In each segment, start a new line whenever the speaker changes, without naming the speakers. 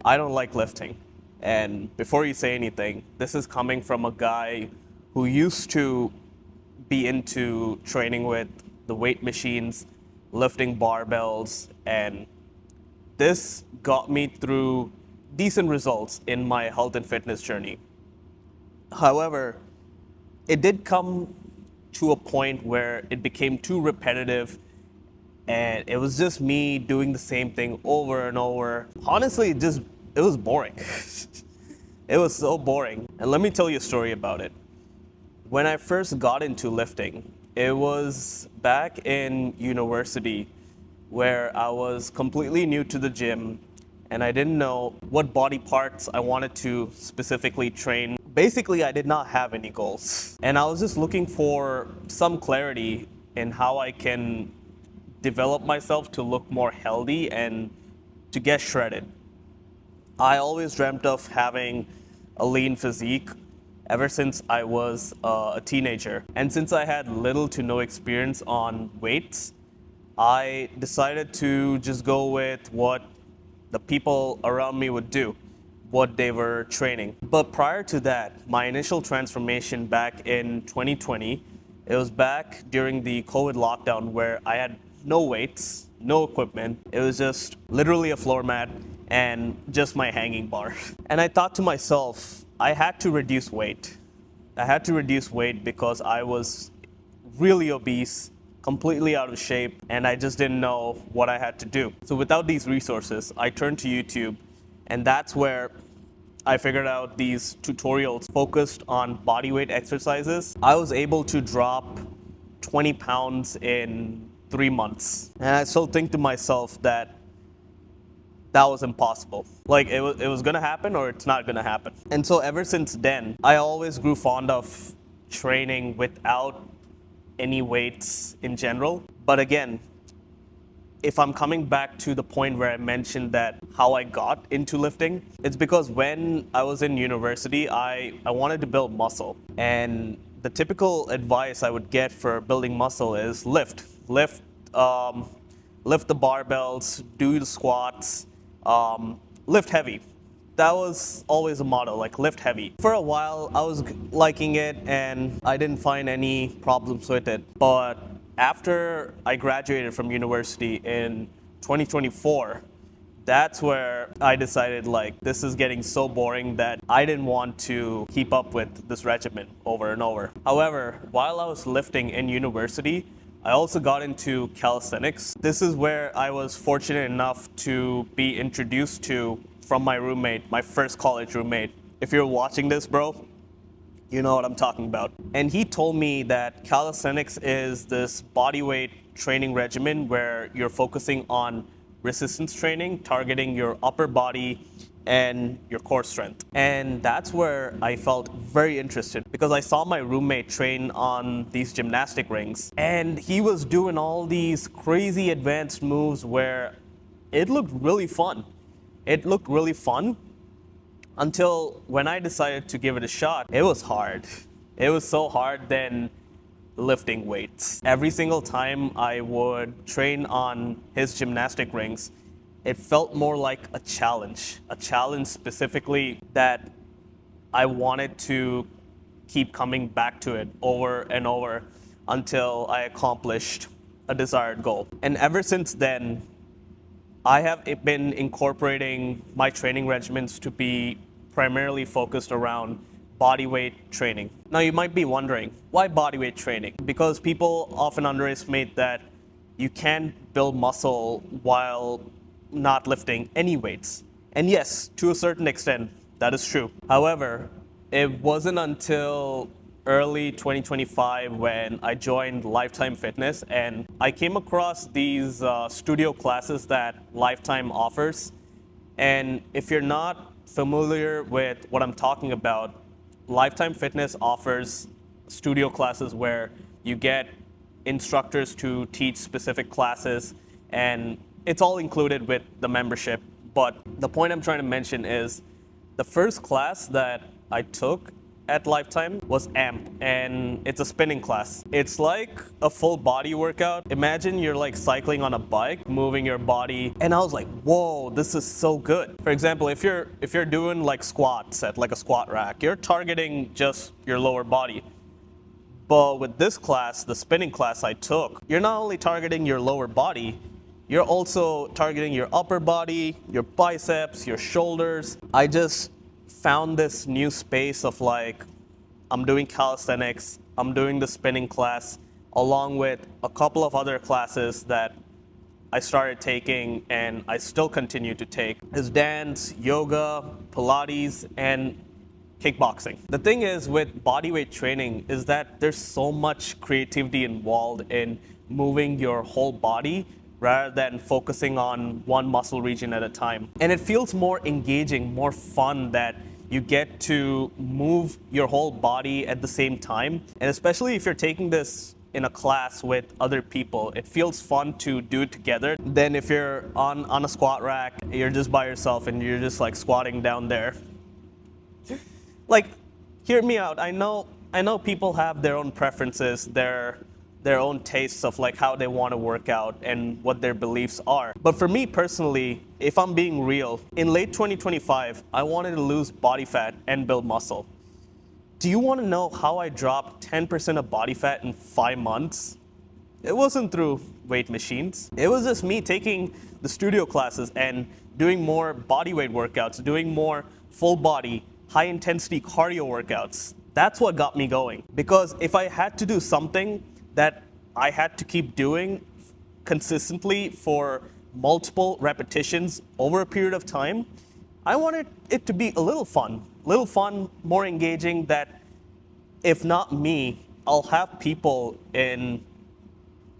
I don't like lifting. And before you say anything, this is coming from a guy who used to be into training with the weight machines, lifting barbells, and this got me through decent results in my health and fitness journey. However, it did come to a point where it became too repetitive and it was just me doing the same thing over and over. Honestly, it was boring. It was so boring. And let me tell you a story about it. When I first got into lifting, it was back in university where I was completely new to the gym and I didn't know what body parts I wanted to specifically train. Basically, I did not have any goals. And I was just looking for some clarity in how I can develop myself to look more healthy and to get shredded. I always dreamt of having a lean physique ever since I was a teenager. And since I had little to no experience on weights, I decided to just go with what the people around me would do, what they were training. But prior to that, my initial transformation back in 2020, it was back during the COVID lockdown where I had no weights, no equipment. It was just literally a floor mat and just my hanging bar. And I thought to myself, I had to reduce weight. I had to reduce weight because I was really obese, completely out of shape, and I just didn't know what I had to do. So without these resources, I turned to YouTube, and that's where I figured out these tutorials focused on body weight exercises. I was able to drop 20 pounds in 3 months. And I still think to myself that that was impossible. Like it was gonna happen or it's not gonna happen. And so ever since then, I always grew fond of training without any weights in general. But again, if I'm coming back to the point where I mentioned that how I got into lifting, it's because when I was in university, I wanted to build muscle. And the typical advice I would get for building muscle is lift the barbells, do the squats, lift heavy. That was always a motto, like lift heavy. For a while, I was liking it and I didn't find any problems with it. But after I graduated from university in 2024, that's where I decided like this is getting so boring that I didn't want to keep up with this regimen over and over. However, while I was lifting in university, I also got into calisthenics. This is where I was fortunate enough to be introduced to from my roommate, my first college roommate. If you're watching this, bro, you know what I'm talking about. And he told me that calisthenics is this bodyweight training regimen where you're focusing on resistance training, targeting your upper body and your core strength. And that's where I felt very interested because I saw my roommate train on these gymnastic rings and he was doing all these crazy advanced moves where it looked really fun. It looked really fun until when I decided to give it a shot, it was hard. It was so hard than lifting weights. Every single time I would train on his gymnastic rings, it felt more like a challenge specifically that I wanted to keep coming back to it over and over until I accomplished a desired goal. And ever since then, I have been incorporating my training regimens to be primarily focused around bodyweight training. Now you might be wondering, why bodyweight training? Because people often underestimate that you can build muscle while not lifting any weights. And yes, to a certain extent, that is true. However, it wasn't until early 2025 when I joined Lifetime Fitness and I came across these studio classes that Lifetime offers. And if you're not familiar with what I'm talking about, Lifetime Fitness offers studio classes where you get instructors to teach specific classes and it's all included with the membership. But the point I'm trying to mention is the first class that I took, at Lifetime was AMP, and it's a spinning class. It's like a full body workout. Imagine you're like cycling on a bike, moving your body, and I was like, whoa, this is so good. For example, if you're doing like squats at like a squat rack, you're targeting just your lower body. But with this class, the spinning class I took, you're not only targeting your lower body, you're also targeting your upper body, your biceps, your shoulders. I just found this new space of like, I'm doing calisthenics, I'm doing the spinning class, along with a couple of other classes that I started taking and I still continue to take is dance, yoga, Pilates, and kickboxing. The thing is with bodyweight training is that there's so much creativity involved in moving your whole body rather than focusing on one muscle region at a time. And it feels more engaging, more fun that you get to move your whole body at the same time. And especially if you're taking this in a class with other people, it feels fun to do it together than if you're on a squat rack, you're just by yourself and you're just like squatting down there. Like, hear me out. I know people have their own preferences, their own tastes of like how they want to work out and what their beliefs are. But for me personally, if I'm being real, in late 2025, I wanted to lose body fat and build muscle. Do you want to know how I dropped 10% of body fat in 5 months? It wasn't through weight machines. It was just me taking the studio classes and doing more body weight workouts, doing more full body, high intensity cardio workouts. That's what got me going. Because if I had to do something that I had to keep doing consistently for multiple repetitions over a period of time, I wanted it to be a little fun, more engaging, that if not me, I'll have people in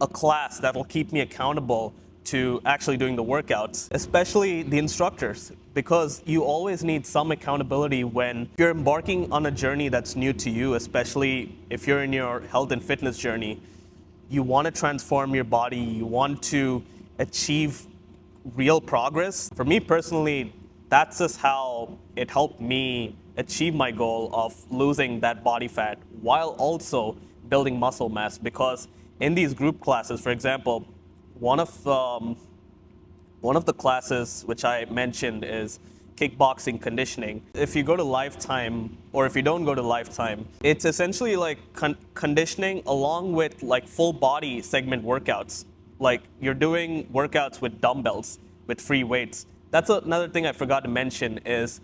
a class that will keep me accountable to actually doing the workouts, especially the instructors, because you always need some accountability when you're embarking on a journey that's new to you, especially if you're in your health and fitness journey. You want to transform your body, you want to achieve real progress. For me personally, that's just how it helped me achieve my goal of losing that body fat while also building muscle mass. Because in these group classes, for example, one of the classes which I mentioned is kickboxing conditioning. If you go to Lifetime, or if you don't go to Lifetime, it's essentially like conditioning along with like full body segment workouts. Like you're doing workouts with dumbbells, with free weights. That's another thing I forgot to mention is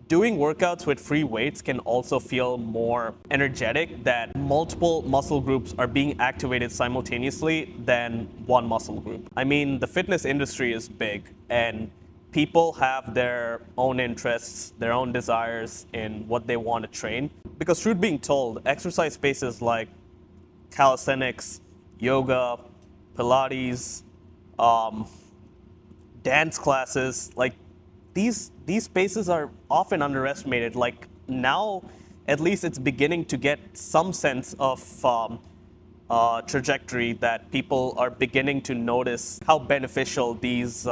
doing workouts with free weights can also feel more energetic, that multiple muscle groups are being activated simultaneously than one muscle group. I mean, the fitness industry is big and people have their own interests, their own desires in what they want to train. Because truth being told, exercise spaces like calisthenics, yoga, Pilates, dance classes, like these spaces are often underestimated. Like now, at least it's beginning to get some sense of trajectory that people are beginning to notice how beneficial these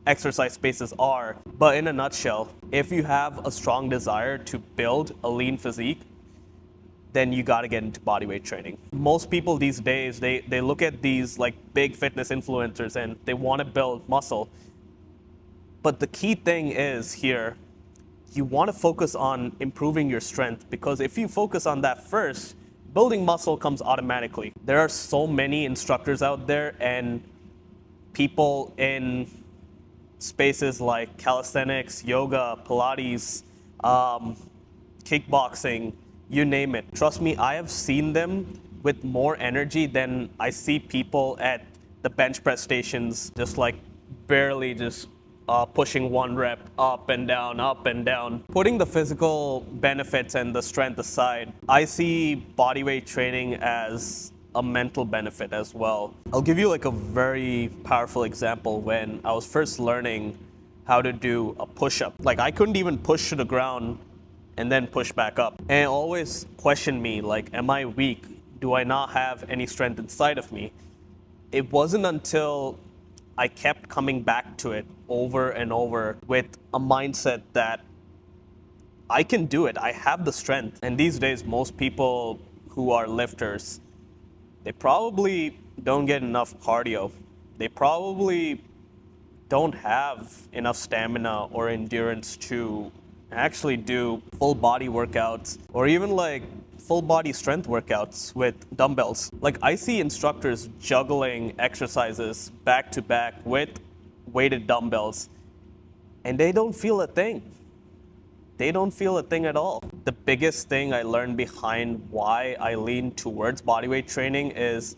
exercise spaces are. But in a nutshell, if you have a strong desire to build a lean physique, then you got to get into bodyweight training. Most people these days, they look at these like big fitness influencers and they want to build muscle. But the key thing is here, you want to focus on improving your strength, because if you focus on that first, building muscle comes automatically. There are so many instructors out there and people in spaces like calisthenics, yoga, Pilates, kickboxing, you name it. Trust me, I have seen them with more energy than I see people at the bench press stations, just like barely just pushing one rep up and down, up and down. Putting the physical benefits and the strength aside, I see bodyweight training as a mental benefit as well. I'll give you like a very powerful example. When I was first learning how to do a push-up, like I couldn't even push to the ground and then push back up. And it always questioned me, like, am I weak? Do I not have any strength inside of me? It wasn't until I kept coming back to it over and over with a mindset that I can do it. I have the strength. And these days, most people who are lifters, they probably don't get enough cardio. They probably don't have enough stamina or endurance to actually do full body workouts or even like full body strength workouts with dumbbells. Like I see instructors juggling exercises back to back with weighted dumbbells and they don't feel a thing. They don't feel a thing at all. The biggest thing I learned behind why I lean towards bodyweight training is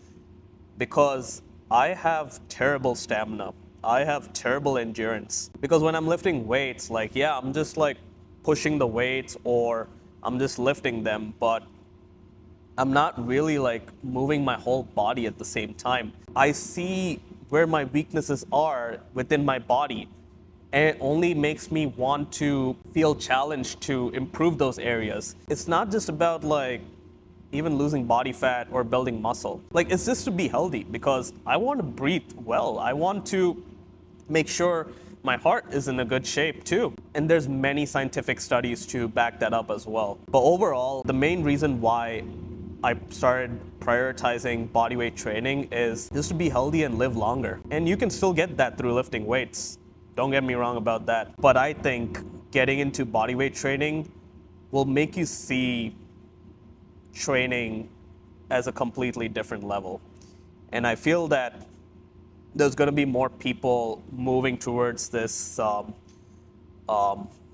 because I have terrible stamina. I have terrible endurance. Because when I'm lifting weights, like, yeah, I'm just like pushing the weights or I'm just lifting them, but I'm not really like moving my whole body at the same time. I see where my weaknesses are within my body, and it only makes me want to feel challenged to improve those areas. It's not just about like even losing body fat or building muscle. Like it's just to be healthy because I want to breathe well. I want to make sure my heart is in a good shape too. And there's many scientific studies to back that up as well. But overall, the main reason why I started prioritizing bodyweight training is just to be healthy and live longer. And you can still get that through lifting weights. Don't get me wrong about that. But I think getting into bodyweight training will make you see training as a completely different level. And I feel that there's going to be more people moving towards this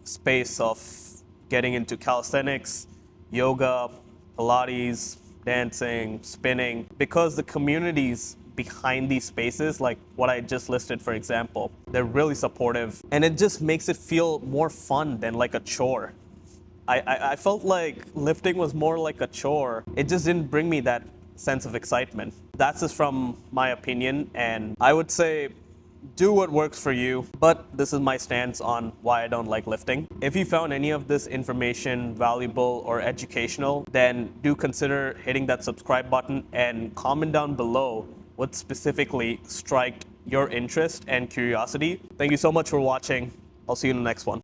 space of getting into calisthenics, yoga, Pilates, dancing, spinning, because the communities behind these spaces, like what I just listed, for example, they're really supportive and it just makes it feel more fun than like a chore. I felt like lifting was more like a chore. It just didn't bring me that sense of excitement. That's just from my opinion, and I would say do what works for you, but this is my stance on why I don't like lifting. If you found any of this information valuable or educational, then do consider hitting that subscribe button and comment down below what specifically struck your interest and curiosity. Thank you so much for watching. I'll see you in the next one.